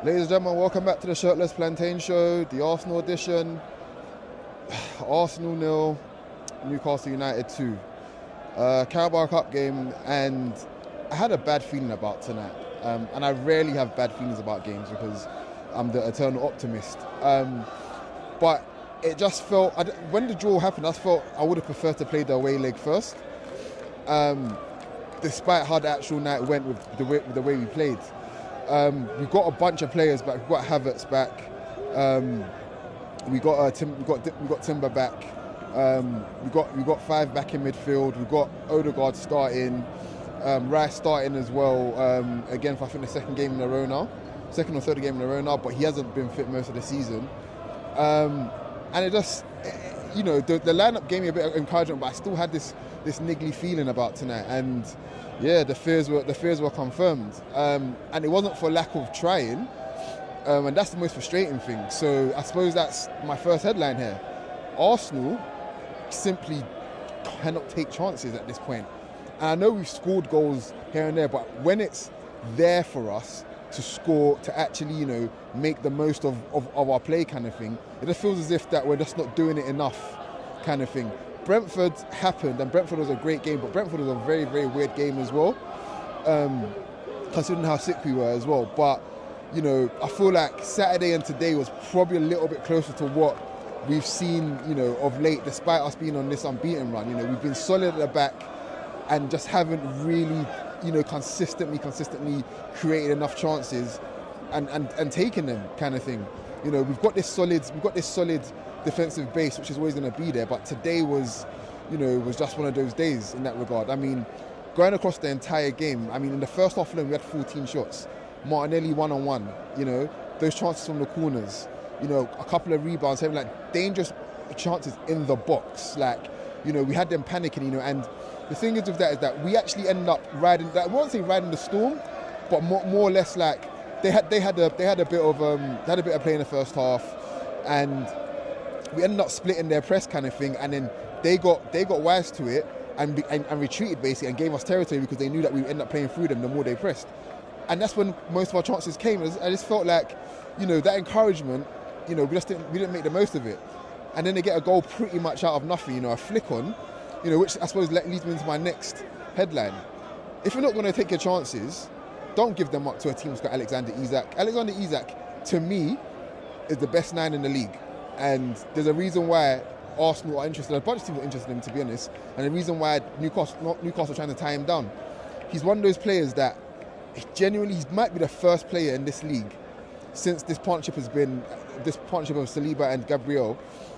Ladies and gentlemen, welcome back to the Shirtless Plantain Show, the Arsenal edition. Arsenal 0, Newcastle United 2. Carabao Cup game, and I had a bad feeling about tonight. And I rarely have bad feelings about games because I'm the eternal optimist. But it just felt, when the draw happened, I felt I would have preferred to play the away leg first. Despite how the actual night went with the way we played. We've got a bunch of players back. We've got Havertz back. We got Timber back. We got 5 back in midfield. We've got Odegaard starting. Rice starting as well. Again for I think the second or third game in a row now. But he hasn't been fit most of the season. And it just, the lineup gave me a bit of encouragement. But I still had this niggly feeling about tonight. And yeah, the fears were confirmed, and it wasn't for lack of trying, and that's the most frustrating thing. So I suppose that's my first headline here. Arsenal simply cannot take chances at this point. And I know we've scored goals here and there, but when it's there for us to score, to actually, make the most of our play kind of thing, it just feels as if that we're just not doing it enough kind of thing. Brentford happened, and Brentford was a great game, but Brentford was a very, very weird game as well, considering how sick we were as well. But, I feel like Saturday and today was probably a little bit closer to what we've seen, of late, despite us being on this unbeaten run. We've been solid at the back and just haven't really, consistently created enough chances and taken them kind of thing. We've got this solid defensive base, which is always going to be there, but today was just one of those days in that regard. I mean, going across the entire game, in the first half alone we had 14 shots, Martinelli one-on-one, those chances from the corners, a couple of rebounds, having like dangerous chances in the box, we had them panicking, and the thing is with that is that we actually ended up riding, I won't say riding the storm, but more or less like they had a bit of play in the first half, and we ended up splitting their press kind of thing, and then they got wise to it and retreated basically and gave us territory because they knew that we would end up playing through them the more they pressed. And that's when most of our chances came. I just felt like, that encouragement, we didn't make the most of it. And then they get a goal pretty much out of nothing, a flick on, which I suppose leads me into my next headline. If you're not going to take your chances, don't give them up to a team that's got Alexander Isak. Alexander Isak, to me, is the best 9 in the league. And there's a reason why Arsenal are interested, a bunch of teams are interested in him, to be honest, and the reason why Newcastle are trying to tie him down. He's one of those players that genuinely, he might be the first player in this league since this partnership of Saliba and Gabriel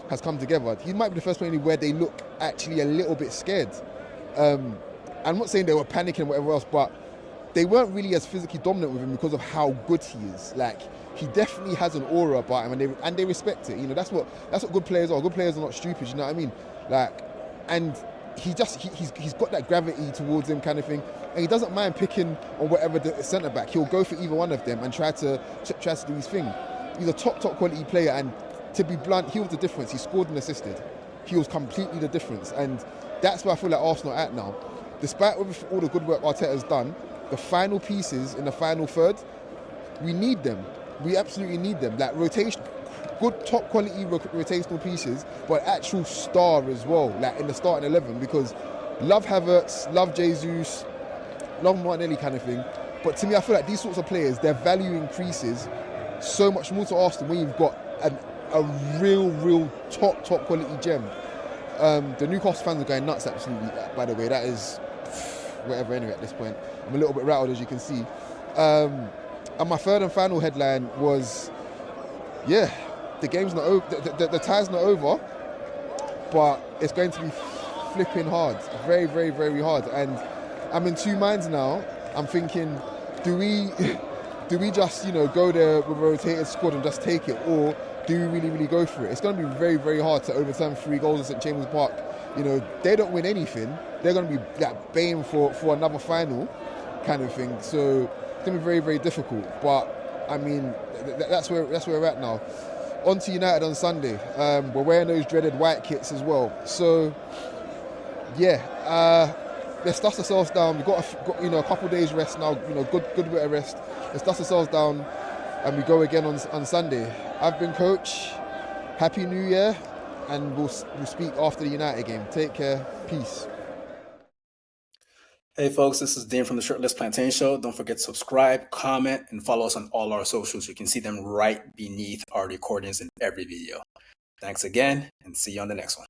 has come together. He might be the first player where they look actually a little bit scared. I'm not saying they were panicking or whatever else, but they weren't really as physically dominant with him because of how good he is. He definitely has an aura about him, and they respect it. That's what good players are. Good players are not stupid. You know what I mean? And he's got that gravity towards him kind of thing, and he doesn't mind picking on whatever the centre back. He'll go for either one of them and try to do his thing. He's a top quality player, and to be blunt, he was the difference. He scored and assisted. He was completely the difference, and that's where I feel like Arsenal are at now. Despite all the good work Arteta's done, the final pieces in the final third, we need them. We absolutely need them. Rotation, good top quality rotational pieces, but actual star as well, in the starting 11, because love Havertz, love Jesus, love Martinelli kind of thing. But to me, I feel like these sorts of players, their value increases so much more to Arsenal when you've got a real top quality gem. The Newcastle fans are going nuts, absolutely, by the way. That is whatever anyway at this point. I'm a little bit rattled, as you can see. And my third and final headline was, the game's not over, the tie's not over, but it's going to be flipping hard, very, very, very hard. And I'm in two minds now. I'm thinking, do we just, go there with a rotated squad and just take it, or do we really, really go for it? It's going to be very, very hard to overturn 3 goals at St James's Park. They don't win anything. They're going to be baying for another final kind of thing. So it's going to be very, very difficult. But that's where we're at now. On to United on Sunday. We're wearing those dreaded white kits as well. So let's dust ourselves down. We've got a couple of days rest now. Good bit of rest. Let's dust ourselves down. and we go again on Sunday. I've been Coach. Happy New Year, and we'll speak after the United game. Take care. Peace. Hey folks, this is Dean from the Shirtless Plantain Show. Don't forget to subscribe, comment, and follow us on all our socials. You can see them right beneath our recordings in every video. Thanks again, and see you on the next one.